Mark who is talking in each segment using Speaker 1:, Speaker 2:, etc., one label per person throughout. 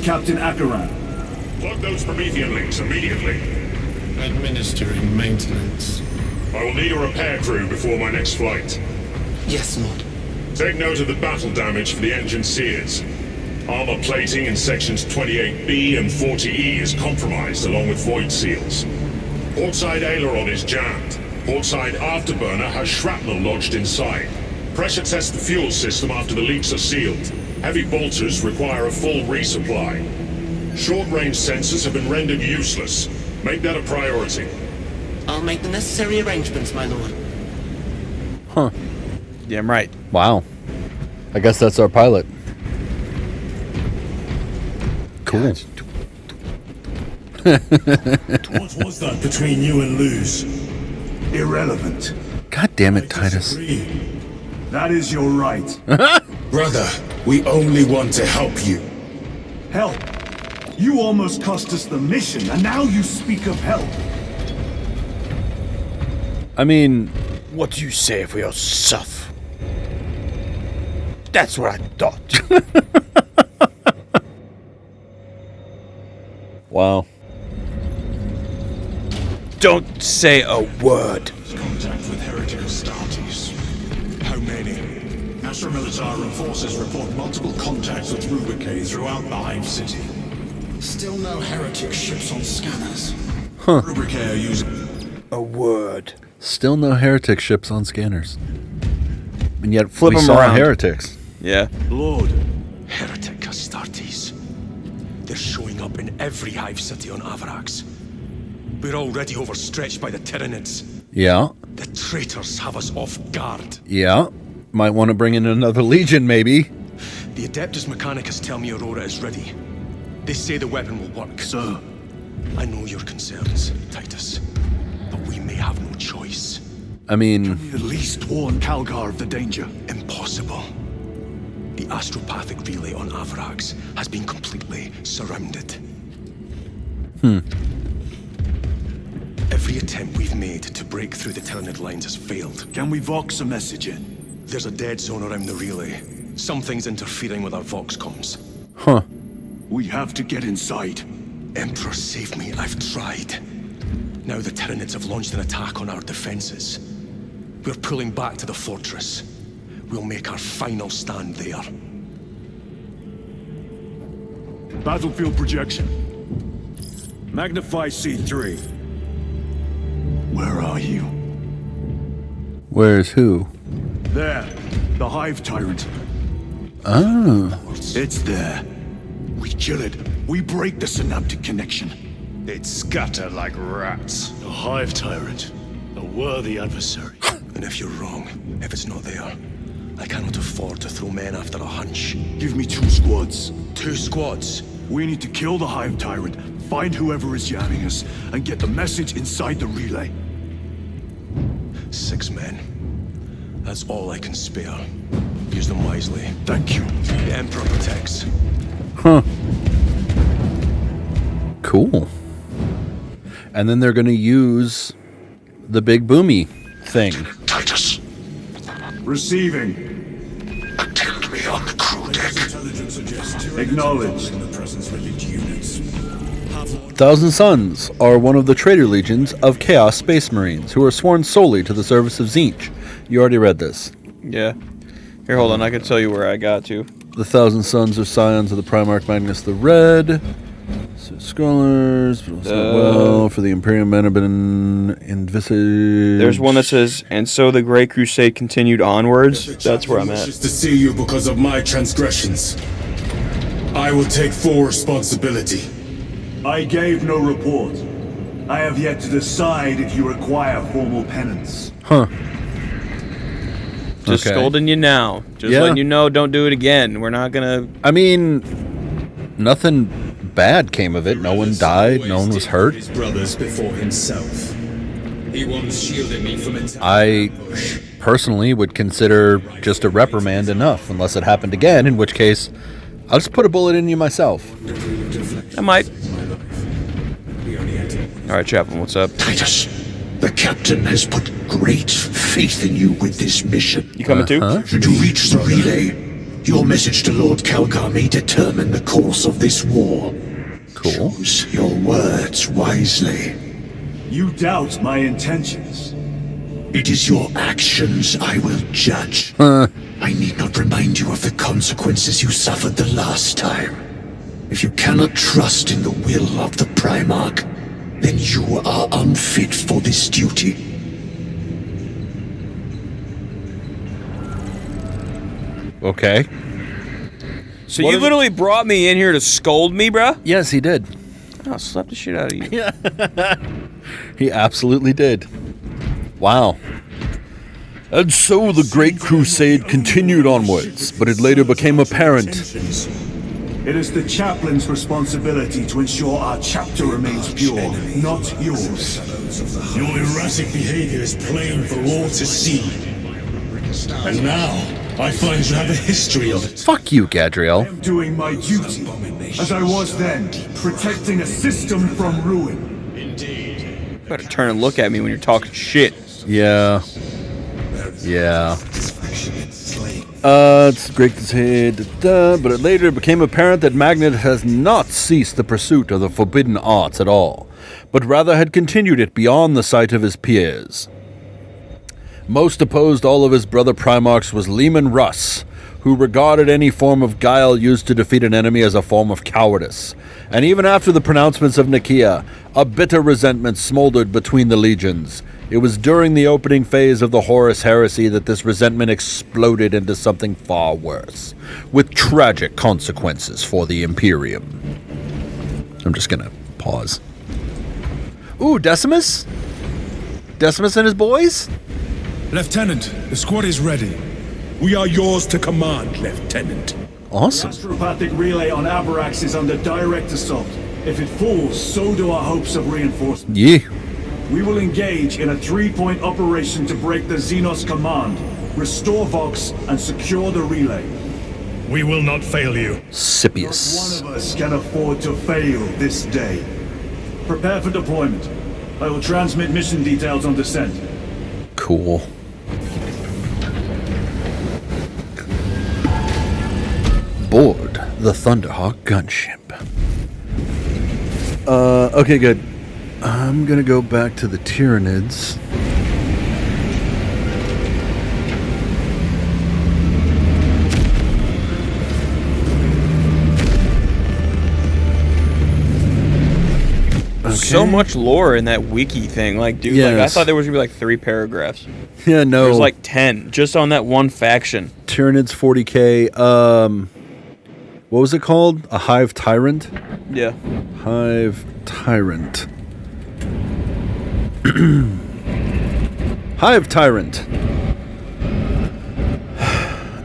Speaker 1: Captain Akaran.
Speaker 2: Plug those Promethean links immediately.
Speaker 3: Administering maintenance.
Speaker 2: I will need a repair crew before my next flight.
Speaker 4: Yes, Lord.
Speaker 2: Take note of the battle damage for the engine sears. Armor plating in sections 28B and 40E is compromised along with void seals. Portside aileron is jammed. Portside afterburner has shrapnel lodged inside. Pressure test the fuel system after the leaks are sealed. Heavy bolters require a full resupply. Short-range sensors have been rendered useless. Make that a priority.
Speaker 4: I'll make the necessary arrangements, my lord.
Speaker 5: Huh.
Speaker 6: Damn right.
Speaker 5: Wow. I guess that's our pilot. Cool.
Speaker 1: What was that between you and Luz? Irrelevant.
Speaker 5: God damn it, Titus.
Speaker 1: Disagree. That is your right.
Speaker 3: Brother, we only want to help you.
Speaker 1: Help! You almost cost us the mission, and now you speak of help.
Speaker 5: I mean,
Speaker 6: What do you say for your stuff? That's what I thought.
Speaker 5: wow.
Speaker 6: Don't say a word.
Speaker 7: Contact with heretic Astartes. How many? Astra Militarum forces report multiple contacts with Rubricae throughout the Hive City. Still no heretic ships on scanners.
Speaker 5: Huh.
Speaker 7: Rubricae are using...
Speaker 6: A word.
Speaker 5: Still no heretic ships on scanners. And yet
Speaker 6: Flip
Speaker 5: we
Speaker 6: 'em
Speaker 5: saw
Speaker 6: around.
Speaker 5: heretics.
Speaker 6: Yeah.
Speaker 1: Lord,
Speaker 7: Heretic Astartes. They're showing up in every Hive City on Avarax. We're already overstretched by the Tyranids.
Speaker 5: Yeah.
Speaker 7: The traitors have us off guard.
Speaker 5: Yeah. Might want to bring in another legion, maybe.
Speaker 7: The Adeptus Mechanicus tell me Aurora is ready. They say the weapon will work.
Speaker 1: sir.
Speaker 7: I know your concerns, Titus. But we may have no choice.
Speaker 5: I mean,
Speaker 1: At least warn Calgar of the danger.
Speaker 7: Impossible. The astropathic relay on Avarax has been completely surrounded. Every attempt we've made to break through the Tyranid lines has failed.
Speaker 1: Can we vox a message in?
Speaker 7: There's a dead zone around the relay. Something's interfering with our vox comms.
Speaker 5: huh.
Speaker 1: We have to get inside.
Speaker 7: Emperor, save me. I've tried. Now the Tyranids have launched an attack on our defenses. We're pulling back to the fortress. We'll make our final stand there.
Speaker 1: Battlefield projection. Magnify C3. Where are you?
Speaker 5: Where's who?
Speaker 1: There. The Hive Tyrant.
Speaker 5: Oh.
Speaker 1: It's there. We kill it. We break the synaptic connection.
Speaker 2: They'd scatter like rats.
Speaker 1: The Hive Tyrant. A worthy adversary.
Speaker 7: And if you're wrong, if it's not there, I cannot afford to throw men after a hunch.
Speaker 1: Give me 2 squads.
Speaker 7: 2 squads.
Speaker 1: We need to kill the Hive Tyrant, find whoever is jamming us, and get the message inside the relay.
Speaker 7: 6 men. That's all I can spare. Use them wisely.
Speaker 1: Thank you.
Speaker 7: The Emperor protects.
Speaker 5: Huh. Cool. And then they're going to use the big boomy thing.
Speaker 7: Titus,
Speaker 1: Receiving.
Speaker 7: attend me on the crew deck.
Speaker 1: Acknowledged.
Speaker 5: Thousand Sons are one of the traitor legions of Chaos Space Marines who are sworn solely to the service of Tzeentch. You already read this.
Speaker 6: Yeah. Here, hold on. I can tell you where I got to.
Speaker 5: The Thousand Sons are scions of the Primarch Magnus the Red. Scholars, well, for the Imperium men have been envisaged.
Speaker 6: There's one that says, and so the Great Crusade continued onwards. That's where I'm at.
Speaker 3: Wishes to see you because of my transgressions. I will take full responsibility.
Speaker 1: I gave no report. I have yet to decide if you require formal penance.
Speaker 5: Huh.
Speaker 6: Just
Speaker 5: Okay.
Speaker 6: scolding you now. Just
Speaker 5: Yeah.
Speaker 6: letting you know, don't do it again. We're not gonna...
Speaker 5: I mean, nothing bad came of it. No one died. No one was hurt.
Speaker 3: His brothers before himself. He once shielded me from attack.
Speaker 5: I personally would consider just a reprimand enough, unless it happened again, in which case I'll just put a bullet in you myself.
Speaker 6: I might. Alright, Chaplain, what's up?
Speaker 8: Titus, the captain has put great faith in you with this mission.
Speaker 6: You coming too?
Speaker 8: To reach the relay, Your message to Lord Kalgar may determine the course of this war.
Speaker 5: Cool.
Speaker 8: Choose your words wisely.
Speaker 1: You doubt my intentions.
Speaker 8: It is your actions I will judge. I need not remind you of the consequences you suffered the last time. If you cannot trust in the will of the Primarch, then you are unfit for this duty.
Speaker 5: Okay.
Speaker 6: So you literally brought me in here to scold me, bruh?
Speaker 5: Yes, he did.
Speaker 6: I'll slap the shit out of you.
Speaker 5: He absolutely did. Wow. And so the Great Crusade continued onwards, but it later became apparent.
Speaker 1: It is the chaplain's responsibility to ensure our chapter remains pure, not yours.
Speaker 3: Your erratic behavior is plain for all to see. And now, I find you have a history of it.
Speaker 5: Fuck you, Gadriel.
Speaker 1: I'm doing my duty, as I was then, protecting a system from ruin.
Speaker 6: You better turn and look at me when you're talking shit.
Speaker 5: Yeah. Yeah. It's great to say, but it later became apparent that Magnet has not ceased the pursuit of the forbidden arts at all, but rather had continued it beyond the sight of his peers. Most opposed all of his brother Primarchs was Leman Russ, who regarded any form of guile used to defeat an enemy as a form of cowardice. And even after the pronouncements of Nicaea, a bitter resentment smoldered between the legions. It was during the opening phase of the Horus Heresy that this resentment exploded into something far worse, with tragic consequences for the Imperium. I'm just gonna pause. Ooh, Decimus? Decimus and his boys?
Speaker 3: Lieutenant, the squad is ready. We are yours to command, Lieutenant.
Speaker 5: Awesome.
Speaker 1: Astropathic relay on Abarax is under direct assault. If it falls, so do our hopes of reinforcement.
Speaker 5: Yeah.
Speaker 1: We will engage in a 3-point operation to break the Xenos command, restore Vox, and secure the relay.
Speaker 3: We will not fail you.
Speaker 5: Scipius.
Speaker 1: One of us can afford to fail this day. Prepare for deployment. I will transmit mission details on descent.
Speaker 5: Cool. Board the Thunderhawk gunship. Okay, good. I'm gonna go back to the Tyranids.
Speaker 6: So much lore in that wiki thing. Like, dude, like, I
Speaker 5: Yes.
Speaker 6: thought there was gonna be like 3 paragraphs.
Speaker 5: Yeah, no.
Speaker 6: There's like 10 just on that one faction.
Speaker 5: Tyranids 40k. What was it called? A Hive Tyrant?
Speaker 6: Yeah.
Speaker 5: Hive Tyrant. Hive Tyrant.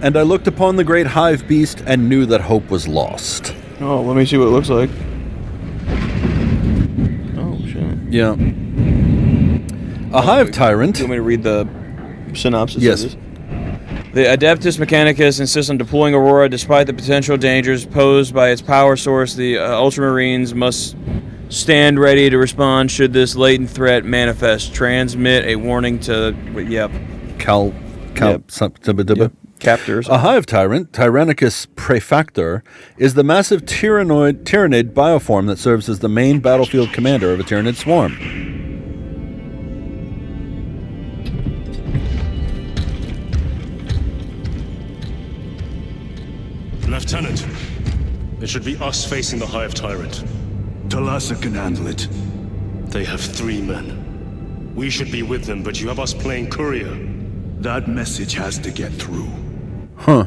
Speaker 5: And I looked upon the great hive beast and knew that hope was lost.
Speaker 6: Oh, let me see what it looks like. Oh, shit.
Speaker 5: Yeah. A hive tyrant.
Speaker 6: Do you want me to read the synopsis
Speaker 5: Yes.
Speaker 6: of this? The Adeptus Mechanicus insists on deploying Aurora despite the potential dangers posed by its power source. The Ultramarines must stand ready to respond should this latent threat manifest. Transmit a warning to... Yep. Captors.
Speaker 5: A hive tyrant, Tyrannicus praefactor, is the massive tyrannid bioform that serves as the main battlefield commander of a tyrannid swarm.
Speaker 9: Lieutenant, it should be us facing the Hive Tyrant.
Speaker 1: Talassa can handle it.
Speaker 9: They have 3 men. We should be with them, but you have us playing courier.
Speaker 1: That message has to get through.
Speaker 5: Huh.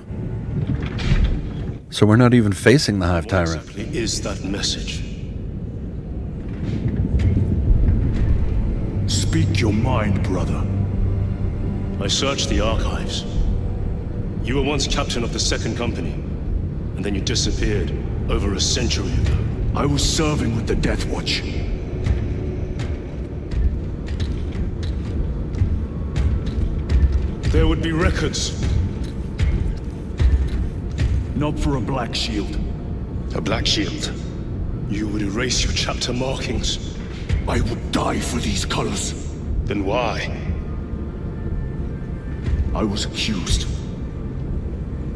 Speaker 5: So we're not even facing the hive
Speaker 9: What
Speaker 5: tyrant.
Speaker 9: exactly is that message?
Speaker 1: Speak your mind, brother.
Speaker 9: I searched the archives. You were once captain of the 2nd Company, and then you disappeared over a century ago.
Speaker 1: I was serving with the Death Watch.
Speaker 9: There would be records.
Speaker 1: Not for a Black Shield.
Speaker 9: A Black Shield. You would erase your chapter markings.
Speaker 1: I would die for these colors.
Speaker 9: Then why?
Speaker 1: I was accused.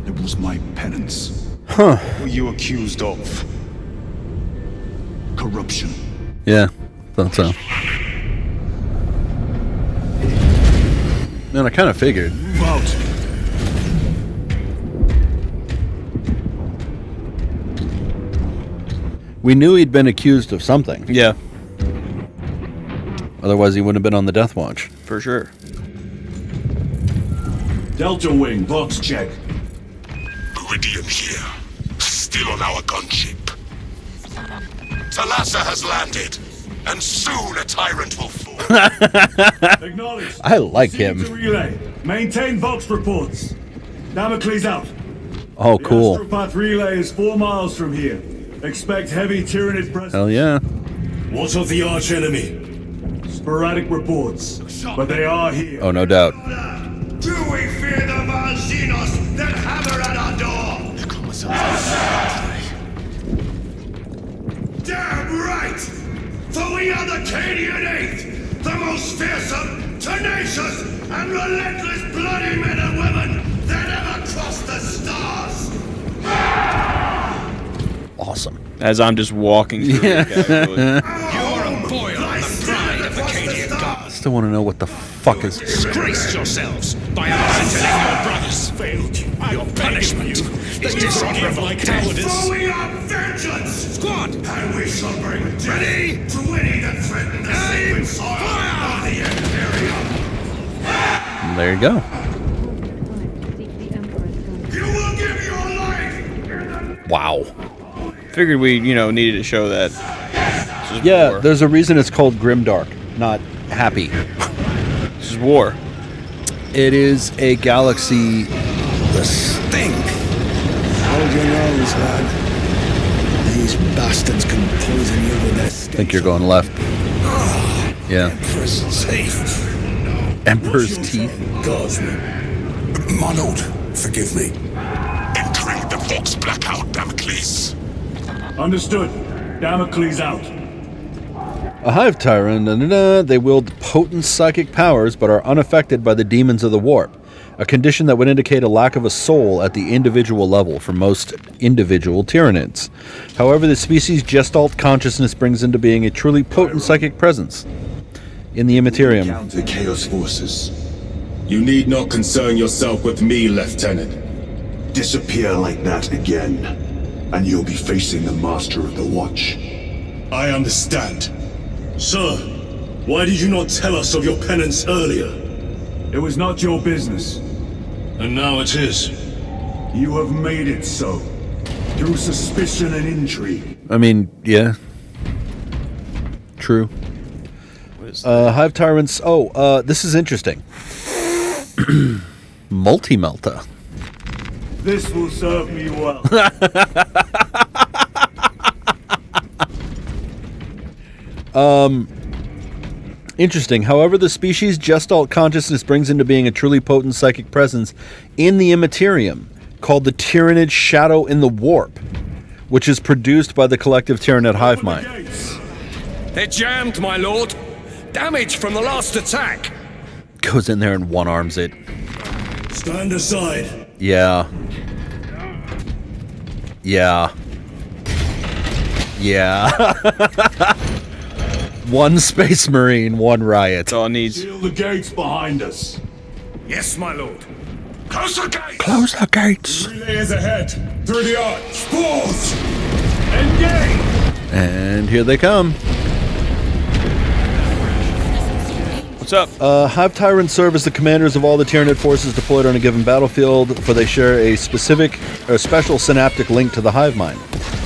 Speaker 7: It was my penance.
Speaker 5: Huh.
Speaker 7: What were you accused of? Corruption.
Speaker 5: Yeah, thought so. Man, I kind of figured.
Speaker 7: Move out.
Speaker 5: We knew he'd been accused of something.
Speaker 6: Yeah,
Speaker 5: Otherwise, he wouldn't have been on the Death Watch.
Speaker 6: for sure.
Speaker 1: Delta Wing, box check.
Speaker 2: Iridium here. Still on our gunship. Talassa has landed, and soon a tyrant will fall.
Speaker 1: Acknowledged.
Speaker 5: I like
Speaker 1: Proceed
Speaker 5: him.
Speaker 1: to relay. Maintain Vox reports. Damocles out.
Speaker 5: Oh,
Speaker 1: The
Speaker 5: cool.
Speaker 1: Astropath relay is 4 miles from here. Expect heavy Tyranid presence.
Speaker 5: Hell yeah.
Speaker 3: What of the archenemy?
Speaker 1: Sporadic reports, but they are here.
Speaker 5: Oh, no doubt.
Speaker 2: Do we fear the Valzinos that hammer at our door? Damn right! For we are the Cadian Eighth, the most fearsome, tenacious, and relentless bloody men and women that ever crossed the stars!
Speaker 5: Awesome.
Speaker 6: As I'm just walking through it casually.
Speaker 7: You are a boil on the pride of the Cadian Guard.
Speaker 5: Still want to know what the fuck is...
Speaker 7: Disgrace yourselves by abandoning your brothers. Failed you. Your punishment is dishonorable cowardice.
Speaker 2: For we are vengeance!
Speaker 7: Squad!
Speaker 2: And we shall bring ready to any that threaten the sacred soil of the Imperium!
Speaker 5: There you go.
Speaker 2: You will give your life!
Speaker 5: Wow.
Speaker 6: Figured we, needed to show that. This is
Speaker 5: Yeah,
Speaker 6: war.
Speaker 5: there's a reason it's called Grimdark, not Happy.
Speaker 6: This is war.
Speaker 5: It is a galaxy...
Speaker 3: The stink! Hold your nose, lad. These bastards can poison you with their
Speaker 5: I think you're going left. Yeah.
Speaker 3: Emperor's teeth.
Speaker 5: Emperor's teeth.
Speaker 3: Guards me. My lord, forgive me.
Speaker 2: Entering the Vox blackout, Damocles.
Speaker 1: Understood. Damocles out.
Speaker 5: A hive tyrant, they wield potent psychic powers but are unaffected by the demons of the warp, a condition that would indicate a lack of a soul at the individual level for most individual Tyranids. However, the species' Gestalt consciousness brings into being a truly potent psychic presence. In the Immaterium.
Speaker 10: Counter Chaos forces. You need not concern yourself with me, Lieutenant.
Speaker 7: Disappear like that again, and you'll be facing the Master of the Watch.
Speaker 3: I understand. Sir, why did you not tell us of your penance earlier?
Speaker 1: It was not your business.
Speaker 3: And now it is.
Speaker 1: You have made it so. Through suspicion and intrigue.
Speaker 5: I mean, yeah. True. Hive tyrants. Oh, this is interesting. Multi-melta.
Speaker 1: This will serve me well.
Speaker 5: Interesting. However, the species' Gestalt consciousness brings into being a truly potent psychic presence in the Immaterium, called the Tyranid Shadow in the Warp, which is produced by the collective Tyranid hive mind.
Speaker 7: They're jammed, my lord. Damage from the last attack.
Speaker 5: Goes in there and one-arms it.
Speaker 3: Stand aside.
Speaker 5: Yeah. Yeah. Yeah. One Space Marine, one riot.
Speaker 6: That's all it needs.
Speaker 1: Seal the gates behind us.
Speaker 7: Yes, my lord.
Speaker 2: Close the gates!
Speaker 5: Close the gates.
Speaker 10: Relay is ahead. Through the arch.
Speaker 1: Spores! Engage!
Speaker 5: And here they come.
Speaker 6: What's up?
Speaker 5: Hive Tyrants serve as the commanders of all the Tyranid forces deployed on a given battlefield, for they share a special synaptic link to the hive mind.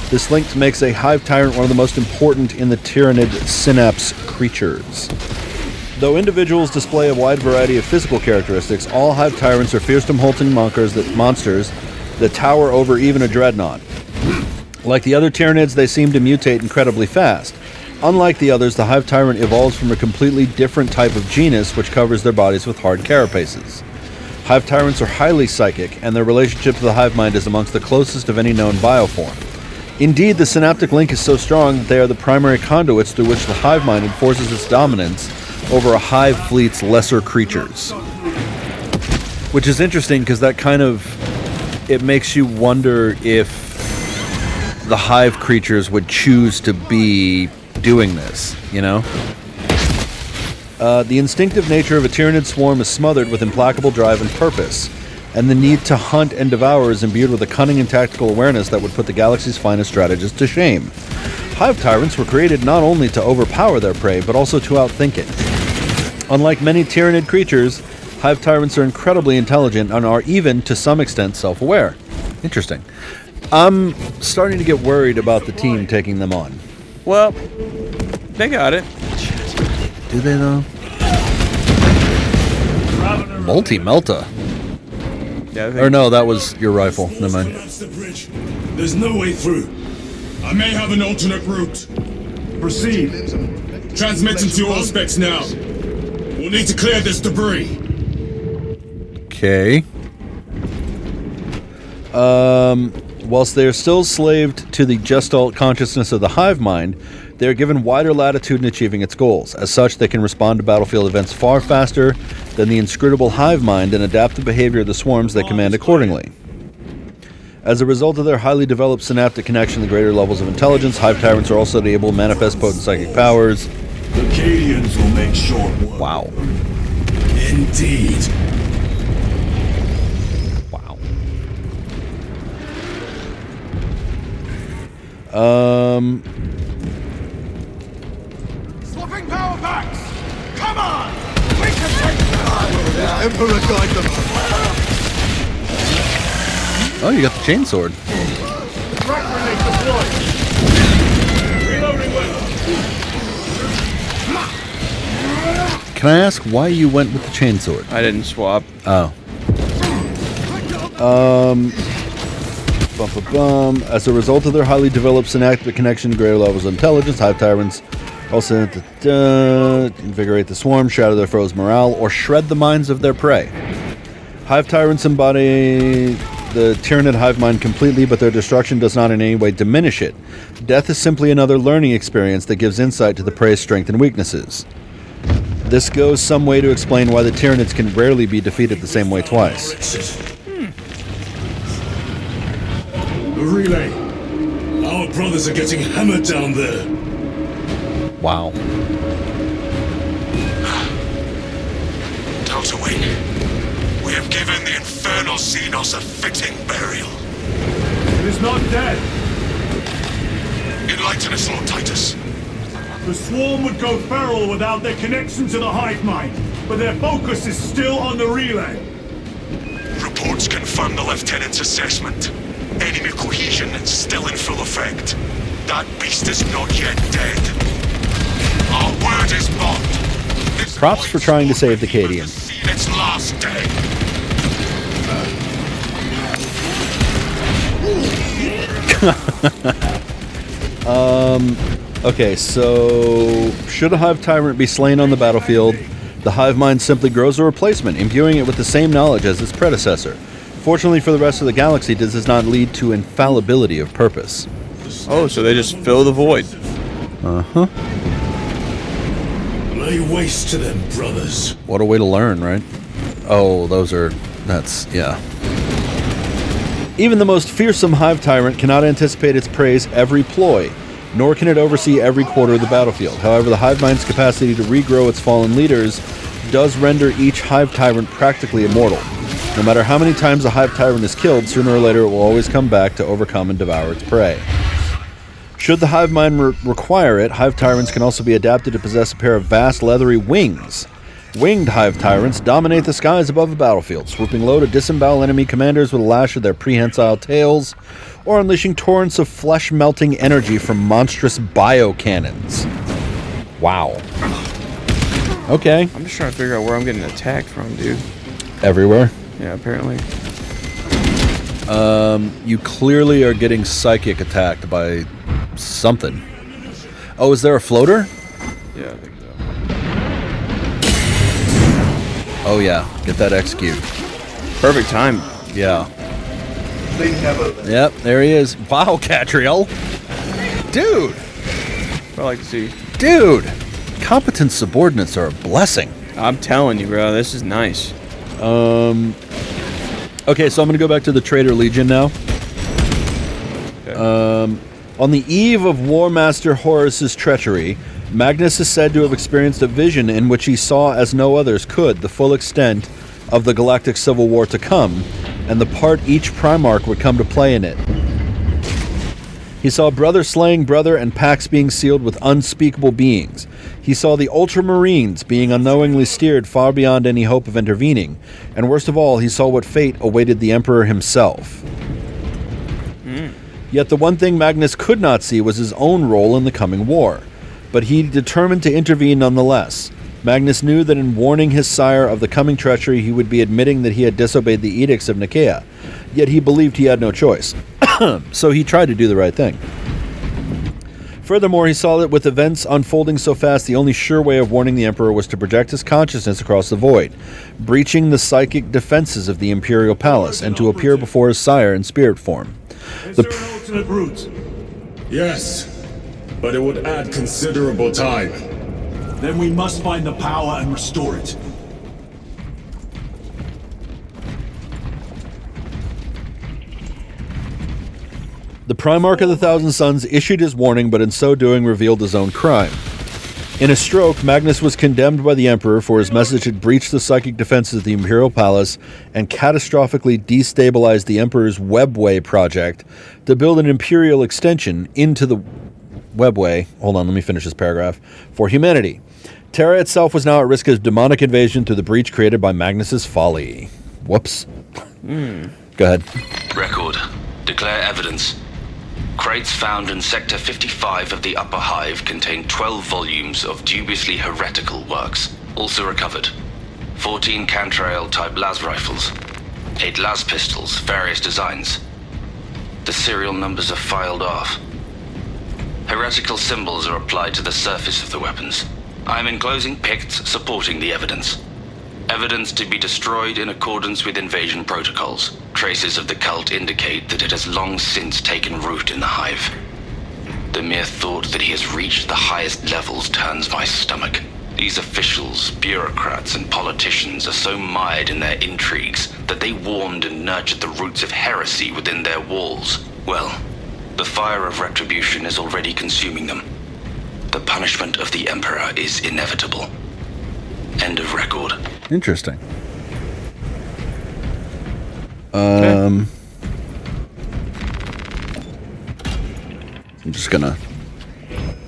Speaker 5: This link makes a Hive Tyrant one of the most important in the Tyranid synapse creatures. Though individuals display a wide variety of physical characteristics, all Hive Tyrants are fearsome-hulking monsters that tower over even a dreadnought. Like the other Tyranids, they seem to mutate incredibly fast. Unlike the others, the Hive Tyrant evolves from a completely different type of genus which covers their bodies with hard carapaces. Hive Tyrants are highly psychic, and their relationship to the hive mind is amongst the closest of any known bioform. Indeed, the synaptic link is so strong that they are the primary conduits through which the hive mind enforces its dominance over a hive fleet's lesser creatures. Which is interesting because that kind of it makes you wonder if the hive creatures would choose to be doing this, you know? The instinctive nature of a Tyranid swarm is smothered with implacable drive and purpose, and the need to hunt and devour is imbued with a cunning and tactical awareness that would put the galaxy's finest strategists to shame. Hive tyrants were created not only to overpower their prey, but also to outthink it. Unlike many Tyranid creatures, hive tyrants are incredibly intelligent and are even, to some extent, self-aware. Interesting. I'm starting to get worried about the team taking them on.
Speaker 6: Well, they got it.
Speaker 5: Do they, though? Multi-melta.
Speaker 6: Yeah,
Speaker 5: Or no, that was your rifle. Never mind.
Speaker 3: Collapse the bridge. There's no way through. I may have an alternate route.
Speaker 1: Proceed.
Speaker 3: Transmitting to all specs now. We'll need to clear this debris.
Speaker 5: Okay. Whilst they are still slaved to the gestalt consciousness of the hive mind, they are given wider latitude in achieving its goals. As such, they can respond to battlefield events far faster than the inscrutable hive mind and adapt the behavior of the swarms they command accordingly. As a result of their highly developed synaptic connection to greater levels of intelligence, hive tyrants are also able to manifest potent psychic powers.
Speaker 1: The Cadians will make short work.
Speaker 5: Wow.
Speaker 3: Indeed.
Speaker 5: Wow.
Speaker 7: Swapping power backs! Come on! We can take the Emperor guide them!
Speaker 5: Oh, you got the chainsword.
Speaker 1: Frag grenade deployed. Reloading weapon.
Speaker 5: Can I ask why you went with the chainsword?
Speaker 6: I didn't swap.
Speaker 5: Oh. As a result of their highly developed synaptic connection to greater levels of intelligence, hive tyrants also invigorate the swarm, shatter their foes' morale, or shred the minds of their prey. Hive tyrants embody the Tyranid hive mind completely, but their destruction does not in any way diminish it. Death is simply another learning experience that gives insight to the prey's strengths and weaknesses. This goes some way to explain why the Tyranids can rarely be defeated the same way twice.
Speaker 3: The relay. Our brothers are getting hammered down there.
Speaker 5: Wow.
Speaker 7: Tatooine, we have given the infernal Xenos a fitting burial.
Speaker 1: It is not dead.
Speaker 7: Enlighten us, Lord Titus.
Speaker 1: The swarm would go feral without their connection to the hive mind, but their focus is still on the relay.
Speaker 7: Reports confirm the Lieutenant's assessment. Enemy cohesion is still in full effect. That beast is not yet dead. Our word is bond. This
Speaker 5: Props for trying to save the Cadian.
Speaker 7: seen its last day.
Speaker 5: Okay, so should a hive tyrant be slain on the battlefield, the hive mind simply grows a replacement, imbuing it with the same knowledge as its predecessor. Fortunately for the rest of the galaxy, this does not lead to infallibility of purpose.
Speaker 6: Oh, so they just fill the void.
Speaker 5: Uh-huh.
Speaker 3: Lay waste to them, brothers.
Speaker 5: What a way to learn, right? Oh, yeah. Even the most fearsome hive tyrant cannot anticipate its prey's every ploy, nor can it oversee every quarter of the battlefield. However, the hive mind's capacity to regrow its fallen leaders does render each hive tyrant practically immortal. No matter how many times a hive tyrant is killed, sooner or later it will always come back to overcome and devour its prey. Should the hive mind require it, hive tyrants can also be adapted to possess a pair of vast leathery wings. Winged hive tyrants dominate the skies above the battlefield, swooping low to disembowel enemy commanders with a lash of their prehensile tails, or unleashing torrents of flesh-melting energy from monstrous biocannons. Wow. Okay.
Speaker 6: I'm just trying to figure out where I'm getting attacked from, dude.
Speaker 5: Everywhere.
Speaker 6: Yeah, apparently.
Speaker 5: You clearly are getting psychic attacked by something. Oh, is there a floater?
Speaker 6: Yeah, I think so.
Speaker 5: Oh yeah, get that execute.
Speaker 6: Perfect time.
Speaker 5: Yeah. Yep, there he is. Wow, Catriel. Dude.
Speaker 6: I like to see.
Speaker 5: Dude. Competent subordinates are a blessing.
Speaker 6: I'm telling you, bro. This is nice.
Speaker 5: Okay, so I'm going to go back to the Traitor Legion now.
Speaker 6: Okay.
Speaker 5: On the eve of War Master Horus's treachery, Magnus is said to have experienced a vision in which he saw, as no others could, the full extent of the galactic civil war to come, and the part each Primarch would come to play in it. He saw brother slaying brother and pacts being sealed with unspeakable beings. He saw the Ultramarines being unknowingly steered far beyond any hope of intervening, and worst of all, he saw what fate awaited the Emperor himself. Yet the one thing Magnus could not see was his own role in the coming war, but he determined to intervene nonetheless. Magnus knew that in warning his sire of the coming treachery, he would be admitting that he had disobeyed the edicts of Nicaea, yet he believed he had no choice. So he tried to do the right thing. Furthermore, he saw that with events unfolding so fast, the only sure way of warning the Emperor was to project his consciousness across the void, breaching the psychic defenses of the Imperial Palace, and to appear before his sire in spirit form.
Speaker 1: Is there an alternate route?
Speaker 10: Yes, but it would add considerable time.
Speaker 1: Then we must find the power and restore it.
Speaker 5: The Primarch of the Thousand Sons issued his warning, but in so doing revealed his own crime. In a stroke, Magnus was condemned by the Emperor for his message had breached the psychic defenses of the Imperial Palace and catastrophically destabilized the Emperor's Webway project to build an Imperial extension into the Webway. Hold on, let me finish this paragraph. For humanity. Terra itself was now at risk of demonic invasion through the breach created by Magnus's folly. Whoops. Go ahead.
Speaker 11: Record. Declare evidence. Crates found in Sector 55 of the Upper Hive contain 12 volumes of dubiously heretical works. Also recovered. 14 Cantrail-type las rifles. 8 las pistols, various designs. The serial numbers are filed off. Heretical symbols are applied to the surface of the weapons. I am enclosing picts supporting the evidence. Evidence to be destroyed in accordance with invasion protocols. Traces of the cult indicate that it has long since taken root in the Hive. The mere thought that he has reached the highest levels turns my stomach. These officials, bureaucrats, and politicians are so mired in their intrigues that they warmed and nurtured the roots of heresy within their walls. Well, the fire of retribution is already consuming them. The punishment of the Emperor is inevitable. End of record.
Speaker 5: Interesting.
Speaker 6: Okay.
Speaker 5: I'm just gonna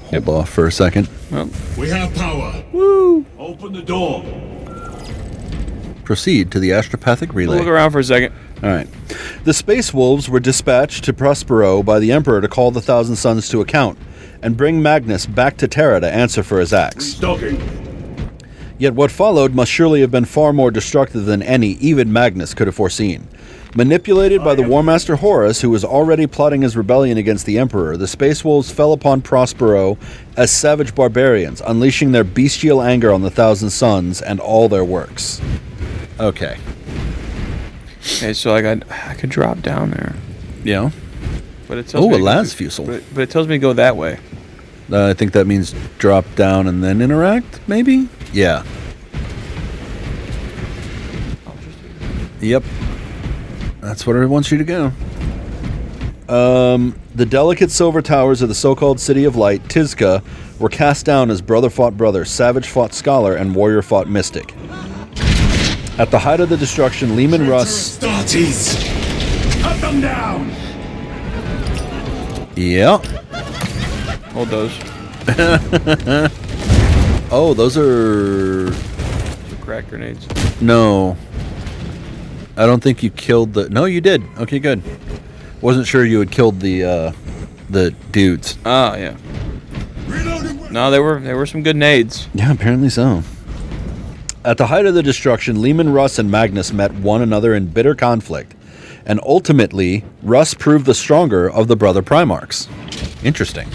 Speaker 5: hold off for a second.
Speaker 6: Well,
Speaker 10: We have power.
Speaker 5: Woo!
Speaker 1: Open the door.
Speaker 5: Proceed to the astropathic relay.
Speaker 6: look around for a second.
Speaker 5: All right. The Space Wolves were dispatched to Prospero by the Emperor to call the Thousand Sons to account and bring Magnus back to Terra to answer for his acts.
Speaker 1: Stocking.
Speaker 5: Yet what followed must surely have been far more destructive than any, even Magnus, could have foreseen. Manipulated by the War Master Horus, who was already plotting his rebellion against the Emperor, the Space Wolves fell upon Prospero as savage barbarians, unleashing their bestial anger on the Thousand Sons and all their works. Okay.
Speaker 6: Okay, so I could drop down there.
Speaker 5: Yeah.
Speaker 6: But it tells
Speaker 5: Oh,
Speaker 6: me
Speaker 5: a las fusel.
Speaker 6: But it tells me to go that way.
Speaker 5: I think that means drop down and then interact, maybe? Yeah. Yep. That's what it wants you to go. The delicate silver towers of the so-called City of Light, Tizca, were cast down as brother fought brother, savage fought scholar, and warrior fought mystic. At the height of the destruction, Lehman Russ...
Speaker 10: Starties!
Speaker 1: Cut them down!
Speaker 5: Yeah.
Speaker 6: Hold those.
Speaker 5: Oh, those are...
Speaker 6: Crack grenades.
Speaker 5: No. I don't think you killed the... No, you did. Okay, good. Wasn't sure you had killed the dudes.
Speaker 6: Oh, yeah. No, they were some good nades.
Speaker 5: Yeah, apparently so. At the height of the destruction, Lehman Russ and Magnus met one another in bitter conflict, and ultimately, Russ proved the stronger of the brother Primarchs. Interesting.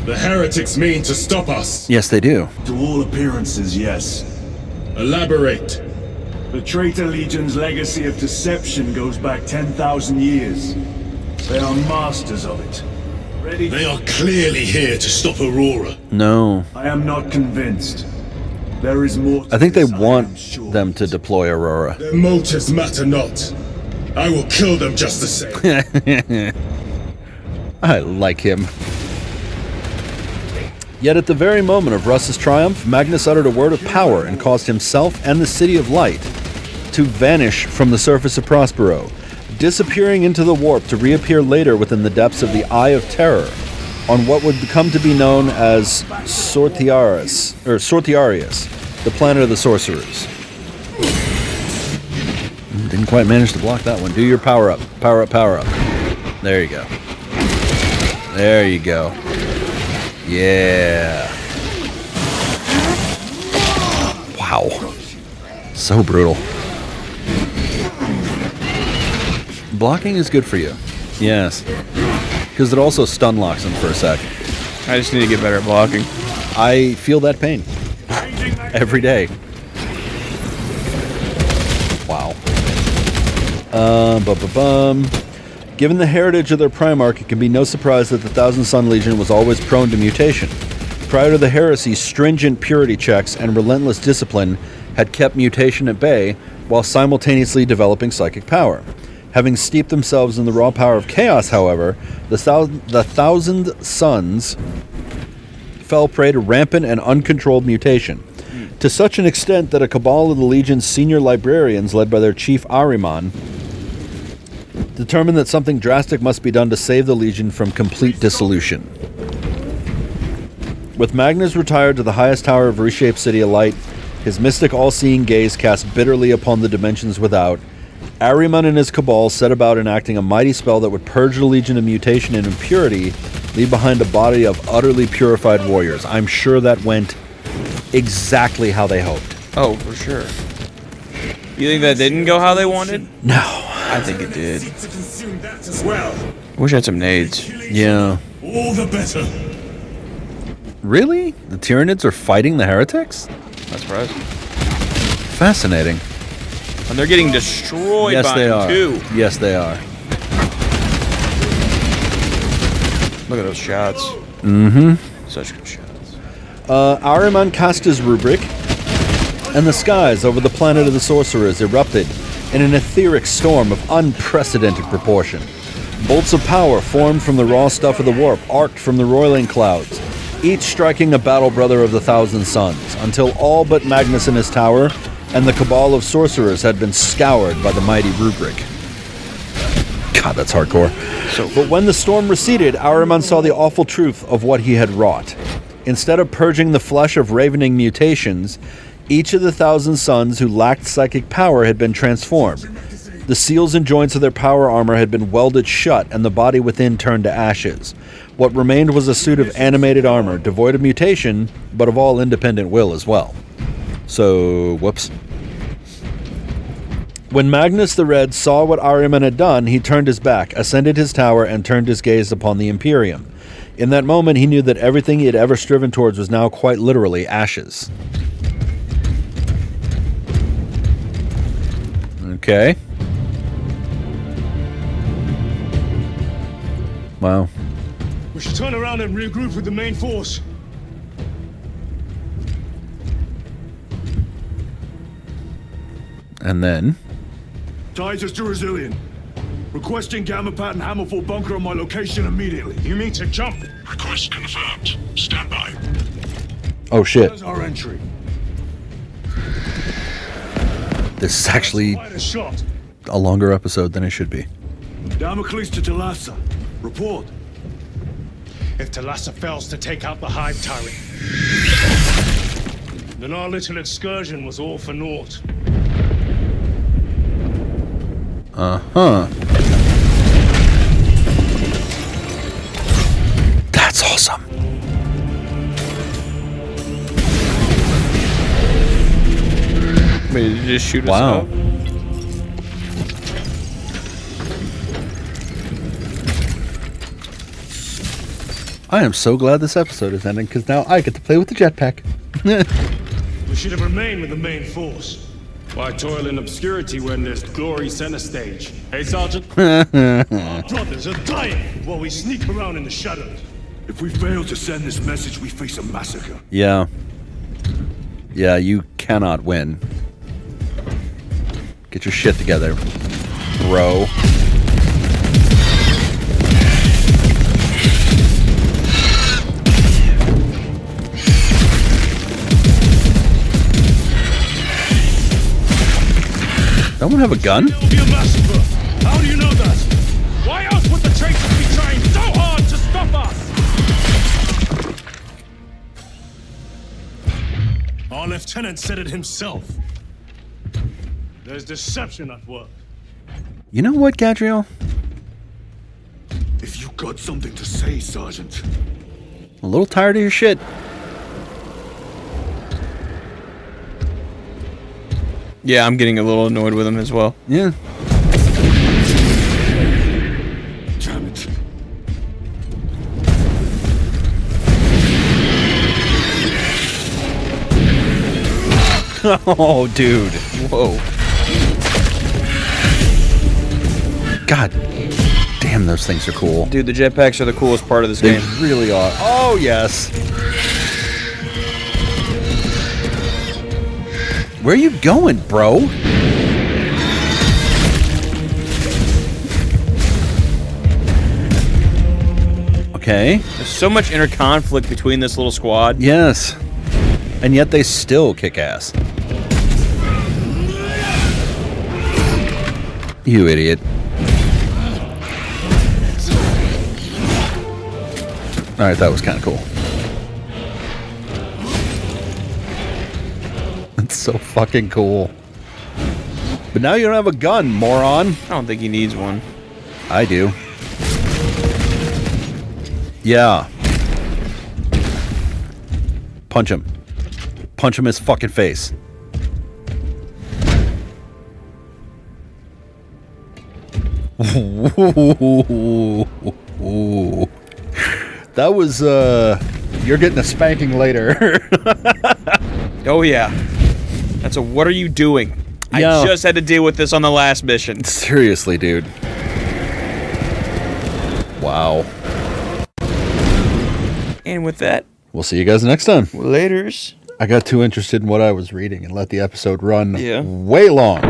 Speaker 10: The heretics mean to stop us.
Speaker 5: Yes, they do.
Speaker 1: To all appearances, yes.
Speaker 10: Elaborate.
Speaker 1: The Traitor Legion's legacy of deception goes back 10,000 years. They are masters of it. Ready?
Speaker 3: They are clearly here to stop Aurora.
Speaker 5: No.
Speaker 1: I am not convinced. There is more.
Speaker 5: I think they
Speaker 1: this,
Speaker 5: want
Speaker 1: am sure.
Speaker 5: them to deploy Aurora.
Speaker 10: Their motives matter not. I will kill them just the same.
Speaker 5: I like him. Yet at the very moment of Russ's triumph, Magnus uttered a word of power and caused himself and the City of Light to vanish from the surface of Prospero, disappearing into the warp to reappear later within the depths of the Eye of Terror, on what would come to be known as Sortiarius, the planet of the sorcerers. Didn't quite manage to block that one. Do your power up. Power up, power up. There you go. There you go. Yeah. Wow. So brutal. Blocking is good for you. Yes. Because it also stun locks him for a sec.
Speaker 6: I just need to get better at blocking.
Speaker 5: I feel that pain. Every day. Wow. Given the heritage of their Primarch, it can be no surprise that the Thousand Sun Legion was always prone to mutation. Prior to the heresy, stringent purity checks and relentless discipline had kept mutation at bay while simultaneously developing psychic power. Having steeped themselves in the raw power of chaos, however, the Thousand Suns fell prey to rampant and uncontrolled mutation, to such an extent that a cabal of the Legion's senior librarians, led by their chief Ahriman, determined that something drastic must be done to save the Legion from complete dissolution. With Magnus retired to the highest tower of reshaped City of Light, his mystic all-seeing gaze cast bitterly upon the dimensions without, Ahriman and his cabal set about enacting a mighty spell that would purge the Legion of mutation and impurity, leave behind a body of utterly purified warriors. I'm sure that went exactly how they hoped.
Speaker 6: Oh, for sure. You think that didn't go how they wanted?
Speaker 5: No.
Speaker 6: I think it did.
Speaker 10: Well,
Speaker 6: Wish I had some nades.
Speaker 5: Yeah.
Speaker 3: All the better.
Speaker 5: Really? The Tyranids are fighting the heretics?
Speaker 6: That's right.
Speaker 5: Fascinating.
Speaker 6: And they're getting destroyed
Speaker 5: Yes,
Speaker 6: by
Speaker 5: they
Speaker 6: them,
Speaker 5: are.
Speaker 6: too.
Speaker 5: Yes, they are.
Speaker 6: Look at those shots.
Speaker 5: Mm-hmm.
Speaker 6: Such good shots.
Speaker 5: Ahriman cast his rubric, and the skies over the planet of the sorcerers erupted in an etheric storm of unprecedented proportion. Bolts of power formed from the raw stuff of the warp, arced from the roiling clouds, each striking a battle brother of the Thousand Suns, until all but Magnus in his tower and the cabal of sorcerers had been scoured by the mighty rubric. God, that's hardcore. But when the storm receded, Ahriman saw the awful truth of what he had wrought. Instead of purging the flesh of ravening mutations, each of the Thousand Suns who lacked psychic power had been transformed. The seals and joints of their power armor had been welded shut, and the body within turned to ashes. What remained was a suit of animated armor, devoid of mutation, but of all independent will as well. So, whoops. When Magnus the Red saw what Ahriman had done, he turned his back, ascended his tower, and turned his gaze upon the Imperium. In that moment, he knew that everything he had ever striven towards was now quite literally ashes. Okay. Wow.
Speaker 9: We should turn around and regroup with the main force.
Speaker 5: And then...
Speaker 1: Titus to Resilient. Requesting Gamma Pat and Hammerfall bunker on my location immediately.
Speaker 9: You mean to jump?
Speaker 2: Request confirmed. Stand by.
Speaker 5: Oh shit.
Speaker 1: There's our entry.
Speaker 5: This is actually
Speaker 9: Quite a shot.
Speaker 5: a longer episode than it should be.
Speaker 1: Damocles to Talassa. Report.
Speaker 9: If Talassa fails to take out the Hive Tyrant, then our little excursion was all for naught.
Speaker 5: Uh-huh. That's awesome.
Speaker 6: Wait, did you just shoot us
Speaker 5: Wow.
Speaker 6: up?
Speaker 5: I am so glad this episode is ending, because now I get to play with the jetpack.
Speaker 9: We should have remained with the main force.
Speaker 12: Why toil in obscurity when there's glory center stage? Hey, Sergeant?
Speaker 9: Our brothers are dying while we sneak around in the shadows.
Speaker 1: If we fail to send this message, we face a massacre.
Speaker 5: Yeah. Yeah, you cannot win. Get your shit together, bro. Someone have a gun?
Speaker 12: It'll be a massacre. How do you know that? Why else would the traitors be trying so hard to stop us?
Speaker 9: Our lieutenant said it himself.
Speaker 12: There's deception at work.
Speaker 5: You know what, Gadriel?
Speaker 7: If you got something to say, Sergeant.
Speaker 5: A little tired of your shit.
Speaker 6: Yeah, I'm getting a little annoyed with him as well.
Speaker 5: Yeah.
Speaker 7: Damn it.
Speaker 5: Oh, dude. Whoa. God damn, those things are cool.
Speaker 6: Dude, the jetpacks are the coolest part of this
Speaker 5: They
Speaker 6: game.
Speaker 5: really are. Oh, yes. Where are you going, bro? Okay.
Speaker 6: There's so much inner conflict between this little squad.
Speaker 5: Yes. And yet they still kick ass. You idiot. Alright, that was kind of cool. That's so fucking cool. But now you don't have a gun, moron.
Speaker 6: I don't think he needs one.
Speaker 5: I do. Yeah. Punch him. Punch him in his fucking face. That was, you're getting a spanking later.
Speaker 6: Oh, yeah. That's a what are you doing?
Speaker 5: Yeah.
Speaker 6: I just had to deal with this on the last mission.
Speaker 5: Seriously, dude. Wow.
Speaker 6: And with that,
Speaker 5: we'll see you guys next time.
Speaker 6: Laters.
Speaker 5: I got too interested in what I was reading and let the episode run
Speaker 6: Yeah.
Speaker 5: way long.